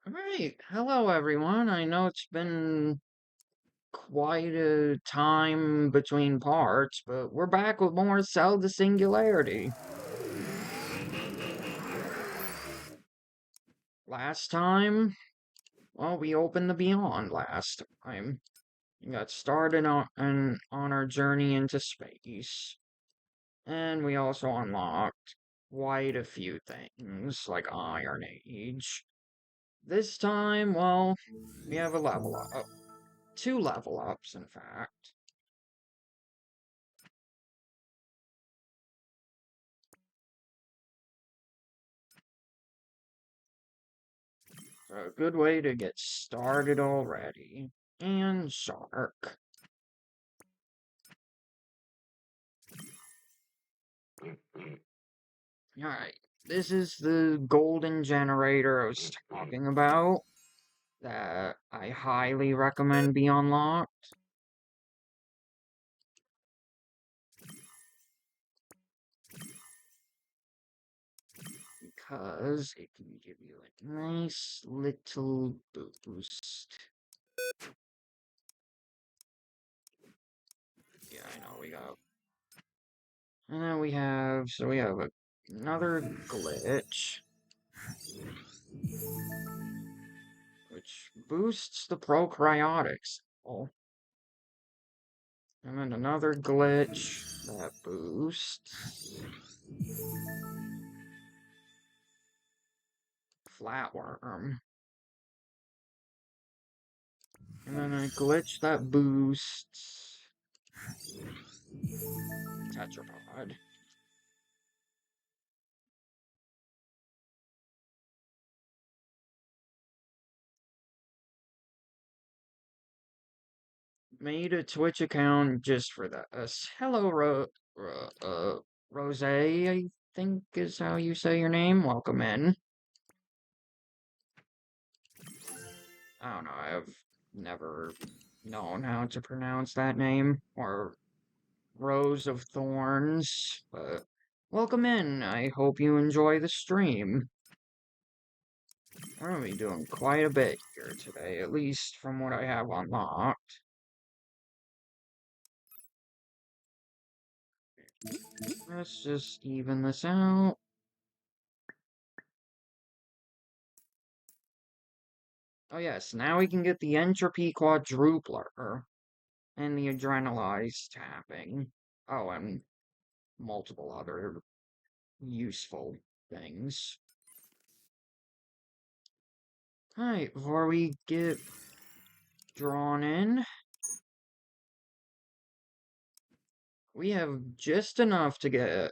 Alright, hello everyone. I know it's been quite a time between parts, but we're back with more Sell the Singularity. Last time, well, we opened the Beyond last time. We got started on our journey into space, and we also unlocked quite a few things, like Iron Age. This time, well, we have a level up. Two level ups, in fact. A good way to get started already. And shark. Alright, this is the golden generator I was talking about that I highly recommend be unlocked. Because it can give you a nice little boost. Yeah, I know we got. And then we have, another glitch, which boosts the prokaryotics. Oh, and then another glitch that boosts flatworm. And then a glitch that boosts tetrapod. Made a Twitch account just for this. Hello, Rose, I think is how you say your name. Welcome in. I don't know, I've never known how to pronounce that name, or Rose of Thorns, but welcome in. I hope you enjoy the stream. We're gonna be doing quite a bit here today, at least from what I have unlocked. Let's just even this out. Oh yes, now we can get the entropy quadrupler and the adrenalized tapping. Oh, and multiple other useful things. Alright, before we get drawn in, we have just enough to get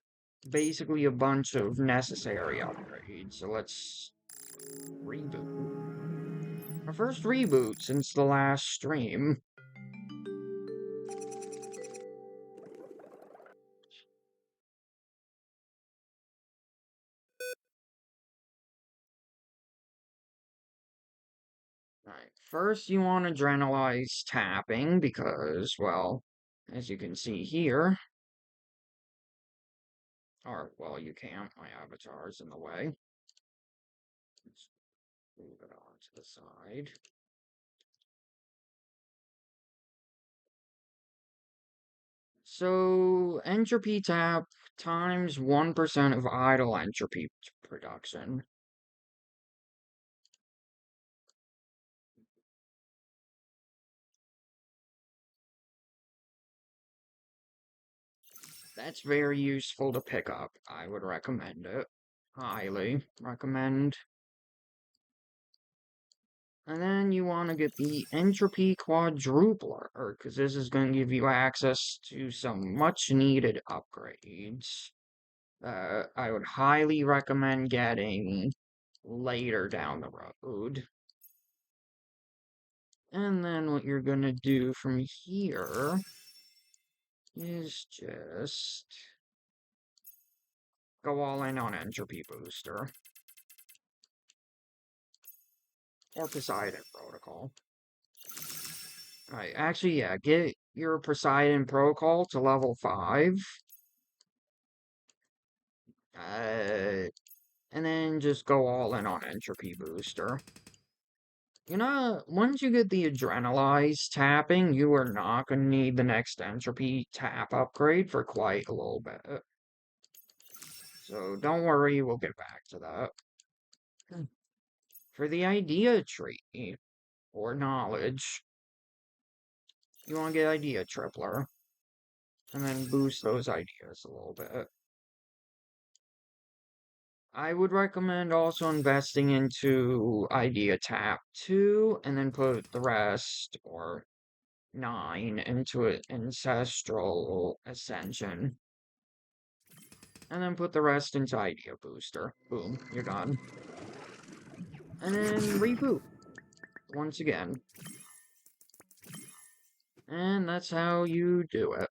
basically a bunch of necessary upgrades. So let's reboot. Our first reboot since the last stream. Alright, first you want adrenalize tapping because, well, as you can see here, or, well, you can't, my avatar's in the way. Let's move it on to the side. So, entropy tap times 1% of idle entropy production. That's very useful to pick up. I would recommend it. Highly recommend. And then you want to get the entropy quadrupler, because this is going to give you access to some much needed upgrades. I would highly recommend getting later down the road. And then what you're going to do from here is just go all in on entropy booster. Or Poseidon protocol. Alright, actually, yeah, get your Poseidon protocol to level 5. And then just go all in on entropy booster. Once you get the adrenalize tapping, you are not going to need the next entropy tap upgrade for quite a little bit. So don't worry, we'll get back to that. For the idea tree, or knowledge, you want to get idea tripler, and then boost those ideas a little bit. I would recommend also investing into idea tap 2, and then put the rest, or 9, into an ancestral ascension. And then put the rest into idea booster. Boom, you're done. And then reboot once again. And that's how you do it.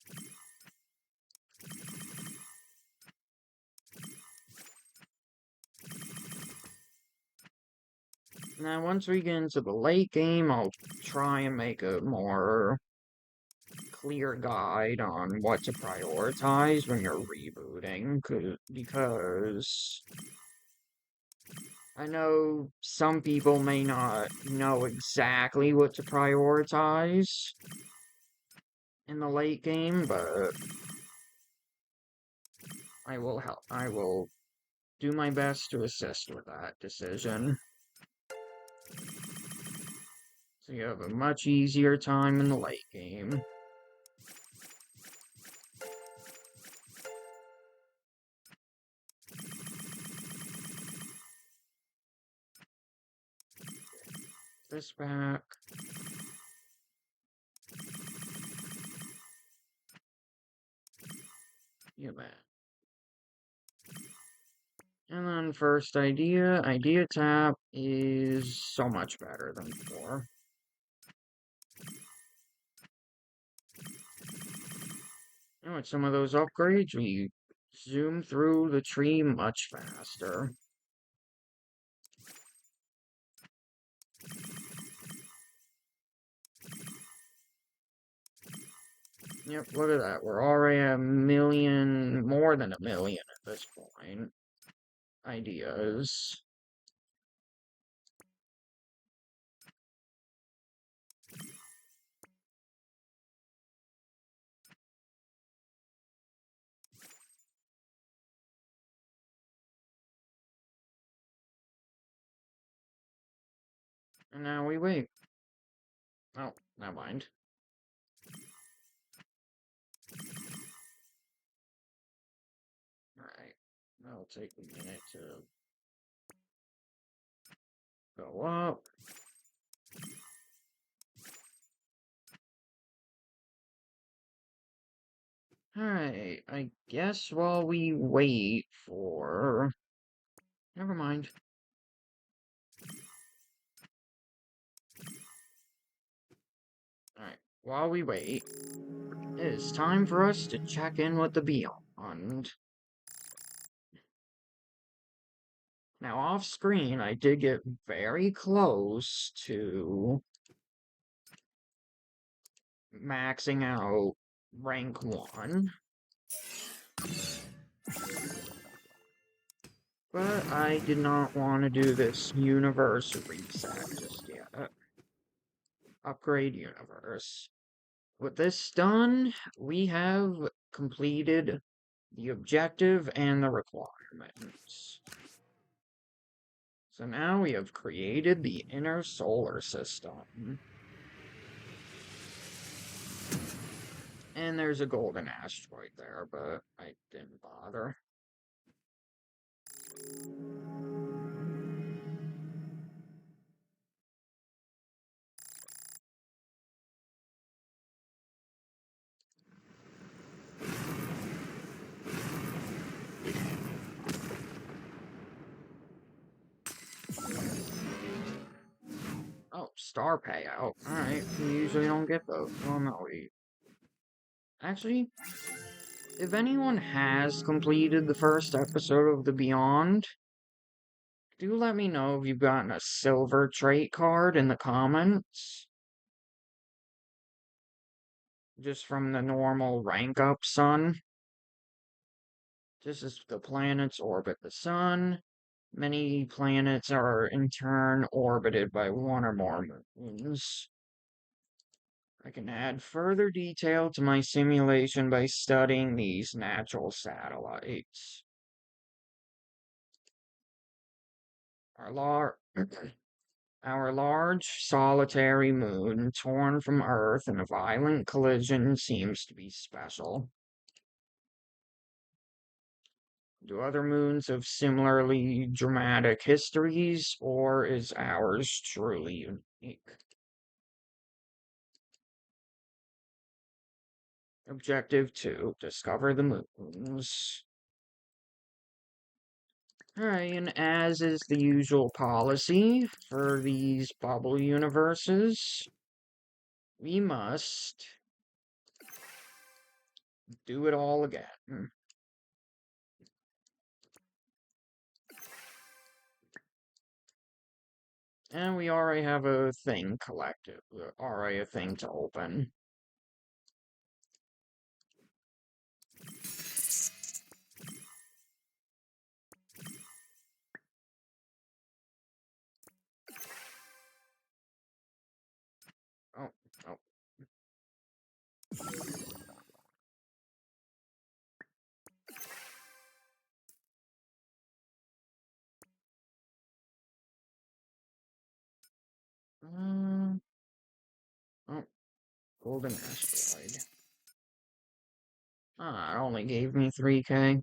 Now, once we get into the late game, I'll try and make a more clear guide on what to prioritize when you're rebooting, because I know some people may not know exactly what to prioritize in the late game, but I will do my best to assist with that decision. So you have a much easier time in the late game. This back. Yeah, man. And then first idea tap is so much better than before. And with some of those upgrades, we zoom through the tree much faster. Yep, look at that. We're already at more than a million at this point. Ideas. And now we wait. Oh, never mind. Alright. That'll take a minute to go up. Alright, I guess while we wait for... Never mind. Alright, while we wait, it is time for us to check in with the Beyond. Now, off screen, I did get very close to maxing out rank 1. But I did not want to do this universe reset just yet. Upgrade universe. With this done, we have completed the objective and the requirements. So now we have created the inner solar system. And there's a golden asteroid there, but I didn't bother. Oh, star payout. Alright, we usually don't get those. Well, no, we... Actually, if anyone has completed the first episode of The Beyond, do let me know if you've gotten a silver trait card in the comments. Just from the normal rank up sun. Just as the planets orbit the sun, Many planets are in turn orbited by one or more moons. I can add further detail to my simulation by studying these natural satellites. Our, lar Our large, solitary moon, torn from Earth in a violent collision, seems to be special. Do other moons have similarly dramatic histories, or is ours truly unique? Objective 2, discover the moons. Alright, and as is the usual policy for these bubble universes, we must do it all again. And we already have a thing collected, already a thing to open. Oh, oh. Uh, oh, golden asteroid. Ah, it only gave me 3K.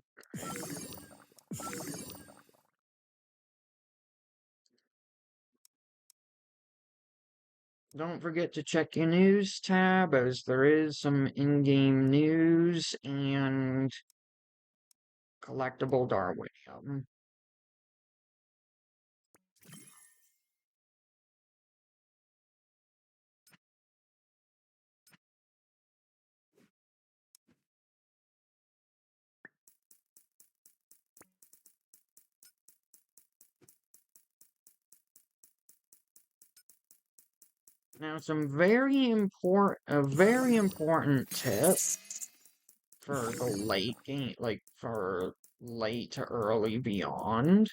Don't forget to check your news tab, as there is some in-game news and collectible Darwinium. Now, a very important tip for the late game, like for late to early beyond,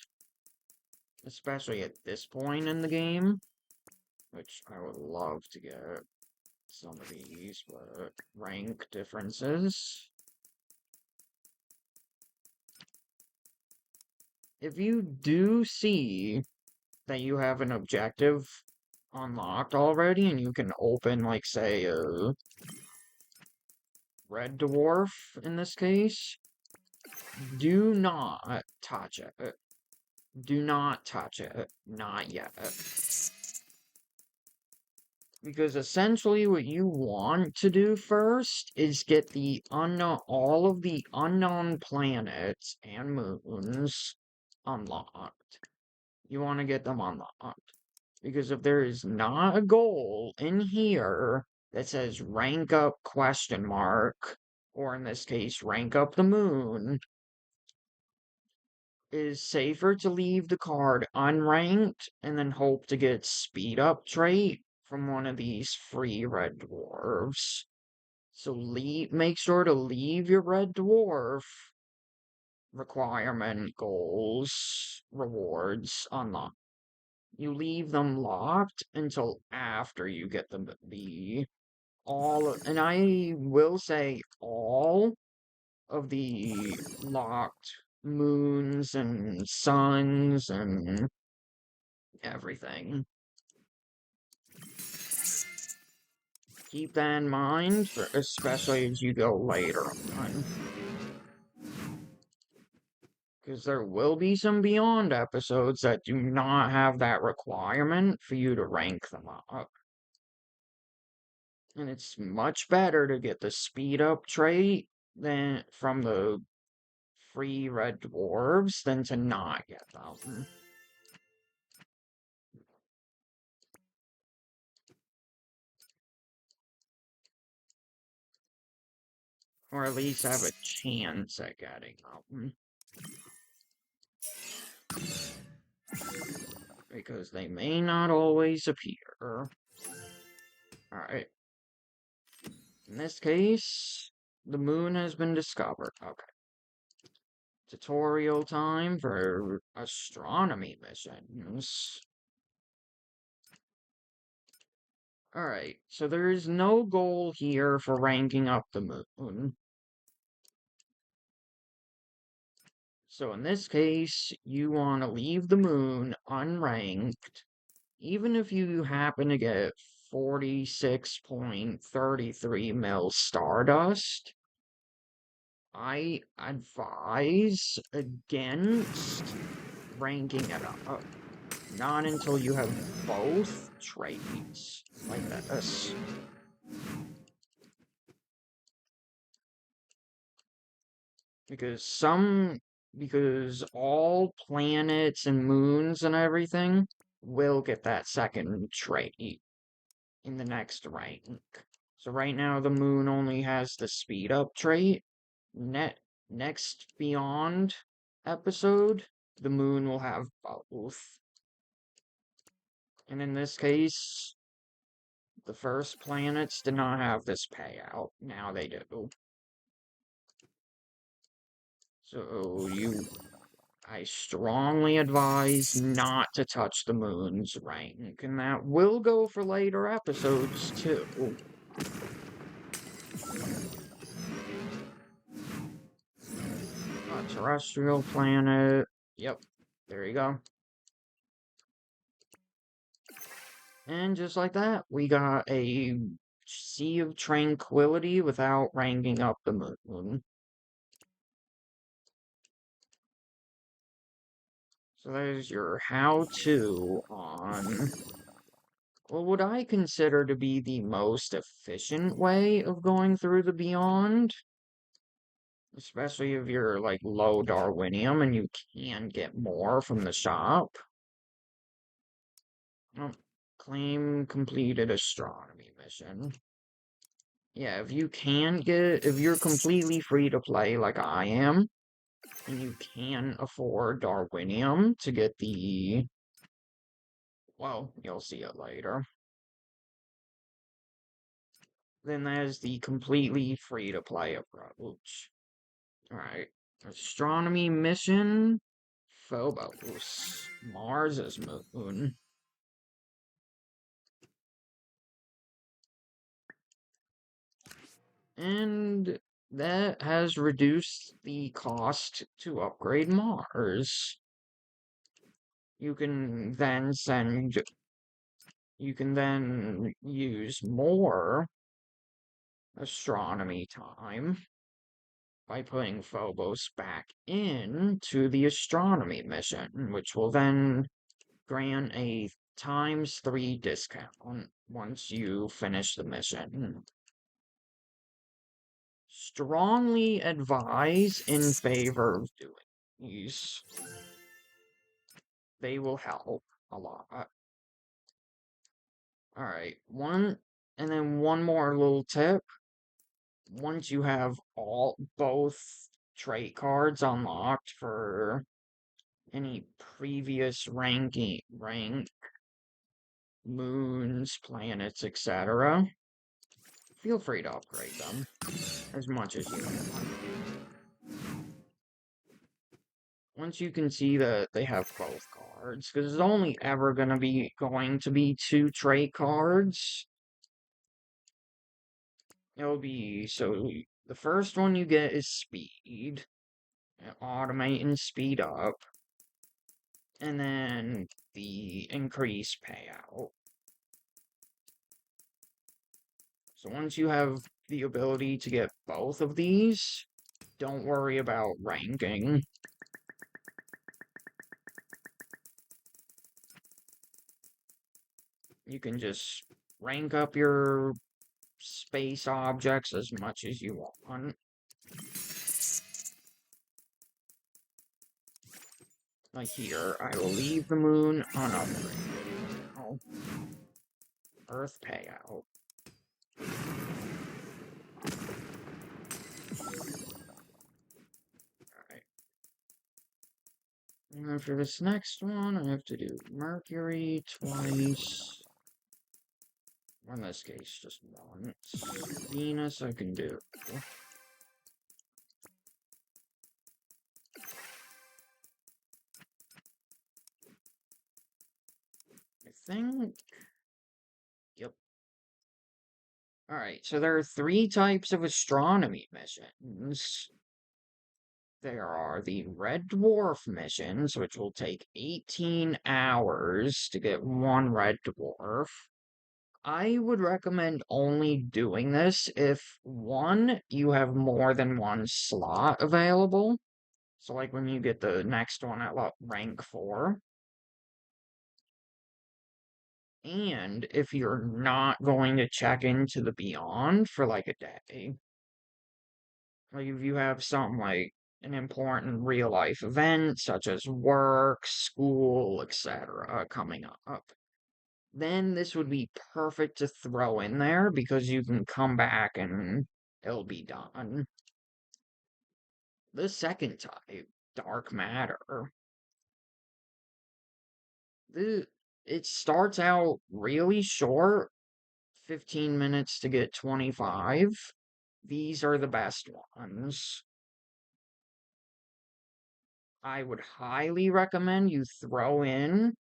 especially at this point in the game, which I would love to get some of these, but rank differences. If you do see that you have an objective unlocked already and you can open, like, say, a red dwarf in this case, do not touch it. Do not touch it. Not yet. Because essentially what you want to do first is get the all of the unknown planets and moons unlocked. You want to get them unlocked. Because if there is not a goal in here that says rank up question mark, or in this case, rank up the moon, it is safer to leave the card unranked and then hope to get speed up trait from one of these free red dwarves. So make sure to leave your red dwarf requirement goals rewards unlocked. You leave them locked until after you get the and I will say all of the locked moons and suns and everything. Keep that in mind, especially as you go later on. Because there will be some Beyond episodes that do not have that requirement for you to rank them up. And it's much better to get the speed up trait than from the free red dwarves than to not get them. Or at least have a chance at getting them. Because they may not always appear. Alright. In this case, the moon has been discovered. Okay. tutorial time for astronomy missions. Alright, so there's no goal here for ranking up the moon. So in this case, you want to leave the moon unranked, even if you happen to get 46.33 mil stardust. I advise against ranking it up. Not until you have both traits like this. Because all planets and moons and everything will get that second trait in the next rank. So right now the moon only has the speed up trait. Next beyond episode, the moon will have both. And in this case, the first planets did not have this payout. Now they do. So I strongly advise not to touch the moon's rank, and that will go for later episodes too. A terrestrial planet. Yep, there you go. And just like that, we got a Sea of Tranquility without ranking up the moon. So there's your how-to on what I consider to be the most efficient way of going through the Beyond. Especially if you're like low Darwinium and you can get more from the shop. Oh, claim completed astronomy mission. Yeah, if you're completely free to play like I am, and you can afford Darwinium to get well, you'll see it later. Then there's the completely free to play approach. Alright, astronomy mission, Phobos, Mars's moon. And that has reduced the cost to upgrade Mars. You can then use more astronomy time by putting Phobos back into the astronomy mission, which will then grant a ×3 discount once you finish the mission. Strongly advise in favor of doing these. They will help a lot. Alright, and then one more little tip. Once you have both trait cards unlocked for any previous rank, moons, planets, etc., feel free to upgrade them as much as you want. Once you can see that they have both cards, because it's only ever going to be 2 trait cards. It'll be, so the first one you get is speed, automate and speed up, and then the increased payout. So once you have the ability to get both of these, don't worry about ranking. You can just rank up your space objects as much as you want. Like here, I will leave the moon unupgraded now. Earth payout. Alright. And then for this next one, I have to do Mercury twice. Or in this case, just once. Venus I can do. I think. Yep. Alright, so there are three types of astronomy missions. There are the Red Dwarf missions, which will take 18 hours to get one Red Dwarf. I would recommend only doing this if, one, you have more than one slot available. So, like when you get the next one at rank 4. And if you're not going to check into the Beyond for like a day. Like if you have something like an important real life event, such as work, school, etc., coming up, then this would be perfect to throw in there because you can come back and it'll be done. The second type, dark matter. It starts out really short, 15 minutes to get 25. These are the best ones. I would highly recommend you throw in,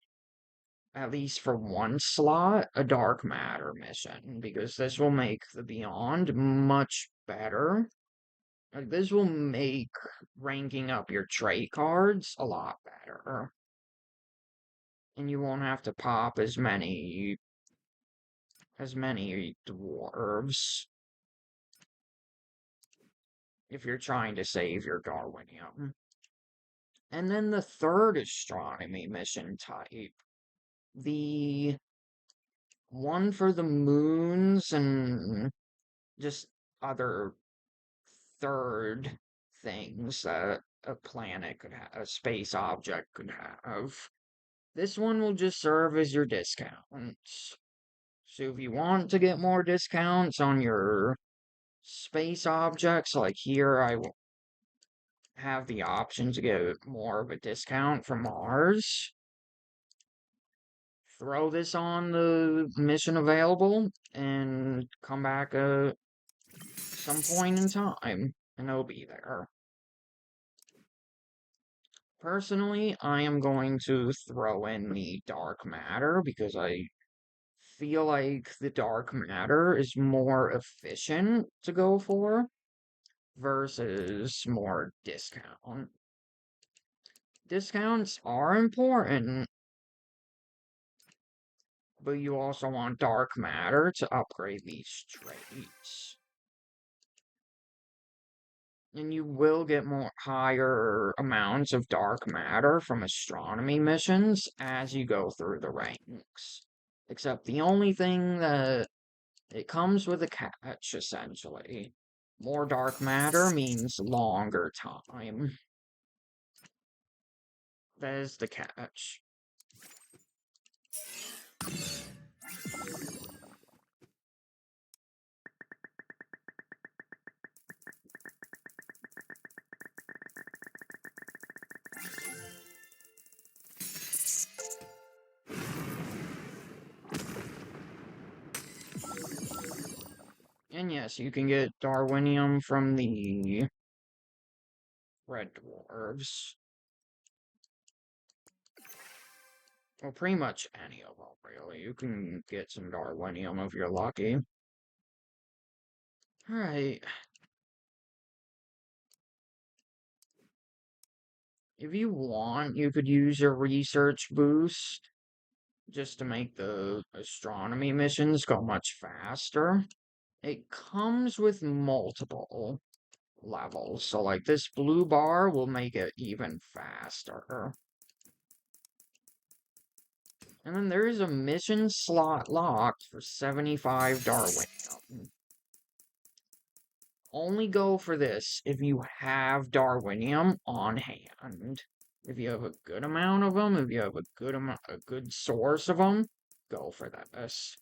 at least for one slot, a dark matter mission, because this will make the Beyond much better. Like, this will make ranking up your trait cards a lot better. And you won't have to pop as many dwarves if you're trying to save your Darwinium. And then the third astronomy mission type, the one for the moons and just other third things that a planet could have, a space object could have. This one will just serve as your discounts. So if you want to get more discounts on your space objects, like here, I will have the option to get more of a discount from Mars. Throw this on the mission available and come back some point in time, and it'll be there. Personally, I am going to throw in the dark matter because I feel like the dark matter is more efficient to go for versus more discount. Discounts are important, but you also want dark matter to upgrade these traits. And you will get more higher amounts of dark matter from astronomy missions as you go through the ranks. Except the only thing that it comes with a catch, essentially. More dark matter means longer time. That is the catch. And yes, you can get Darwinium from the Red Dwarves. Well, pretty much any of them, really. You can get some Darwinium if you're lucky. Alright. If you want, you could use your research boost just to make the astronomy missions go much faster. It comes with multiple levels, so like this blue bar will make it even faster. And then there is a mission slot locked for 75 Darwinium. Only go for this if you have Darwinium on hand. If you have a good amount of them, if you have a good source of them, go for this.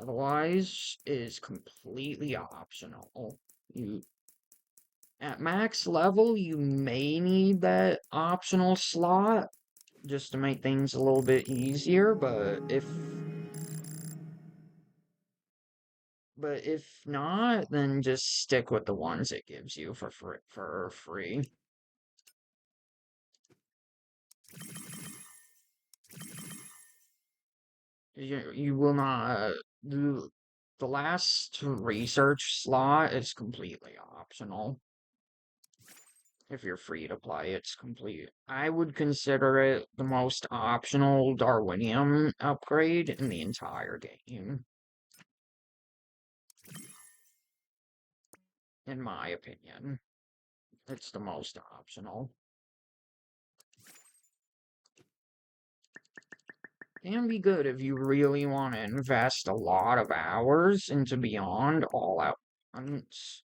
Otherwise, it is completely optional. At max level, you may need that optional slot just to make things a little bit easier, but if not, then just stick with the ones it gives you for free. You will not. The last research slot is completely optional. If you're free to play, it's complete. I would consider it the most optional Darwinium upgrade in the entire game, in my opinion. It's the most optional. Can be good if you really want to invest a lot of hours into Beyond all at once,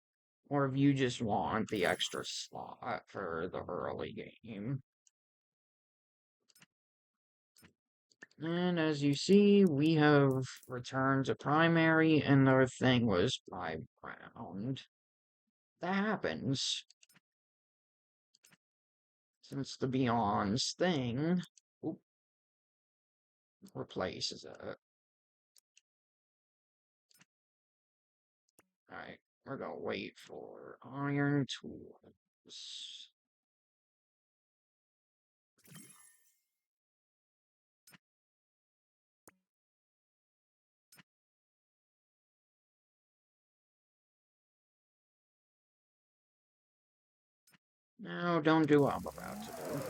or if you just want the extra slot for the early game. And as you see, we have returned to primary, and the thing was by round. That happens. Since the Beyond's thing oop, replaces it. Alright, we're gonna wait for iron tools. No, don't do what I'm about to do.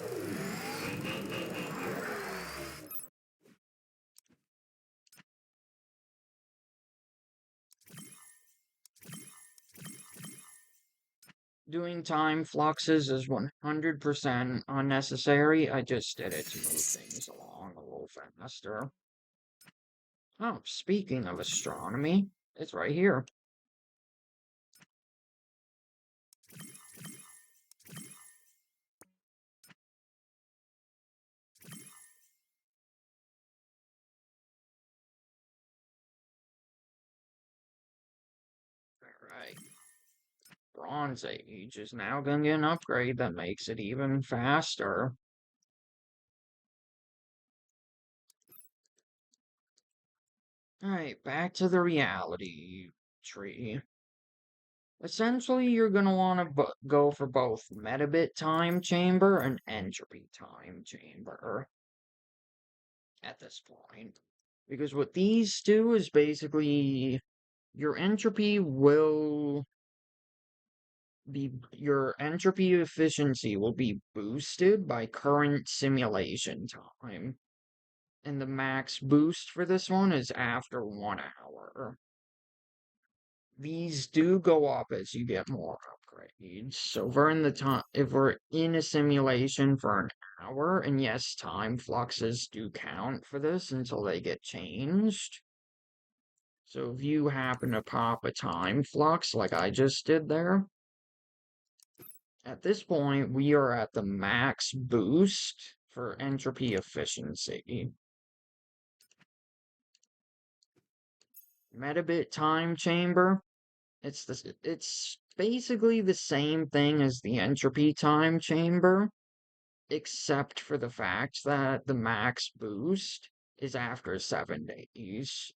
Doing time fluxes is 100% unnecessary. I just did it to move things along a little faster. Oh, speaking of astronomy, it's right here. Alright. Bronze Age is now gonna get an upgrade that makes it even faster. Alright, back to the reality tree. Essentially, you're gonna want to go for both metabit time chamber and entropy time chamber at this point. Because what these do is basically your entropy will your entropy efficiency will be boosted by current simulation time. And the max boost for this one is after 1 hour. These do go up as you get more upgrades. So if we're in a simulation for an hour, and yes, time fluxes do count for this until they get changed. So if you happen to pop a time flux like I just did there, at this point we are at the max boost for entropy efficiency. Metabit time chamber, it's basically the same thing as the entropy time chamber, except for the fact that the max boost is after 7 days.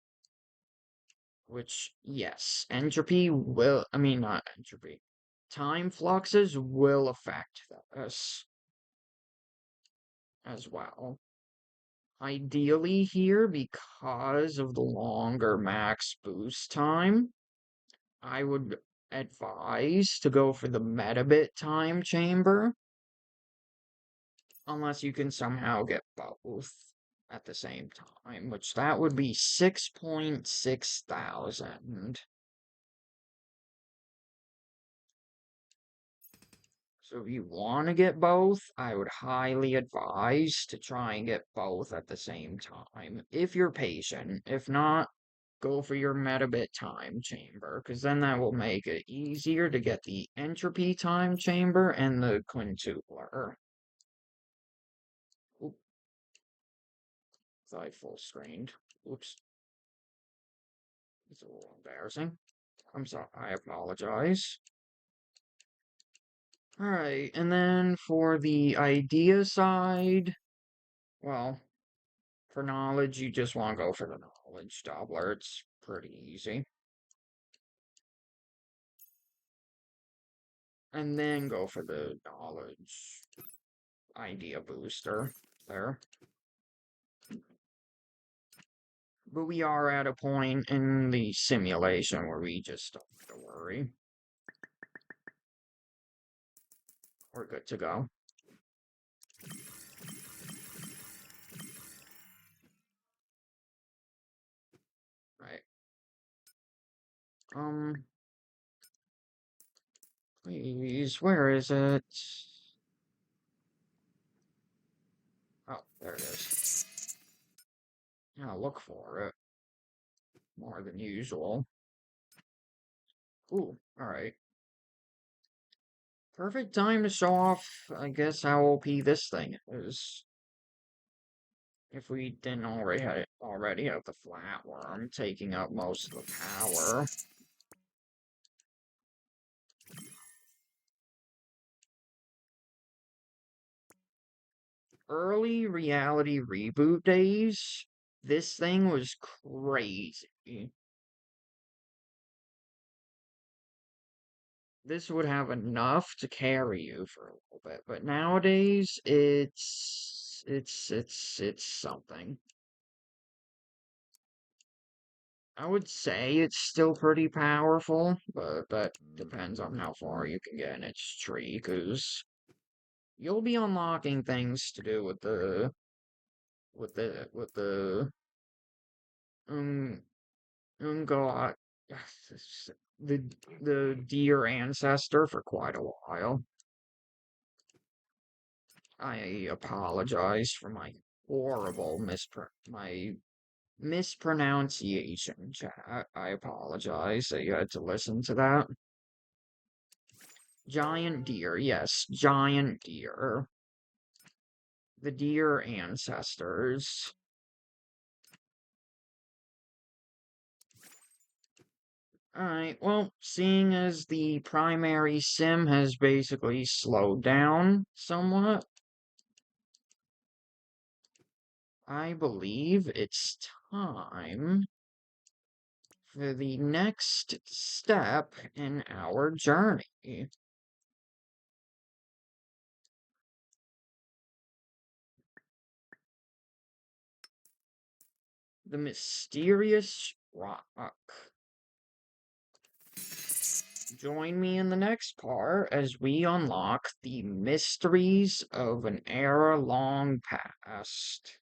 Which, yes, not entropy. Time fluxes will affect this as well. Ideally here, because of the longer max boost time, I would advise to go for the metabit time chamber, unless you can somehow get both at the same time, which that would be 6.6 thousand. So if you want to get both, I would highly advise to try and get both at the same time, if you're patient. If not, go for your metabit time chamber, because then that will make it easier to get the entropy time chamber and the quintupler. Oop, thought I full screened. Oops. It's a little embarrassing. I'm sorry, I apologize. Alright, and then for the idea side, well, for knowledge, you just want to go for the knowledge doubler. It's pretty easy. And then go for the knowledge idea booster there. But we are at a point in the simulation where we just don't have to worry. We're good to go. Right. Please, where is it? Oh, there it is. Yeah, look for it. More than usual. Ooh, alright. Perfect time to show off, I guess, how OP this thing is. If we didn't already have the flatworm taking up most of the power. Early reality reboot days, this thing was crazy. This would have enough to carry you for a little bit, but nowadays it's something. I would say it's still pretty powerful, but that depends on how far you can get in its tree, because you'll be unlocking things to do with the um god the the deer ancestor for quite a while. I apologize for my horrible my mispronunciation, chat. I apologize that you had to listen to that. Giant deer, yes, giant deer. The deer ancestors. Alright, well, seeing as the primary sim has basically slowed down somewhat, I believe it's time for the next step in our journey. The mysterious rock. Join me in the next part as we unlock the mysteries of an era long past.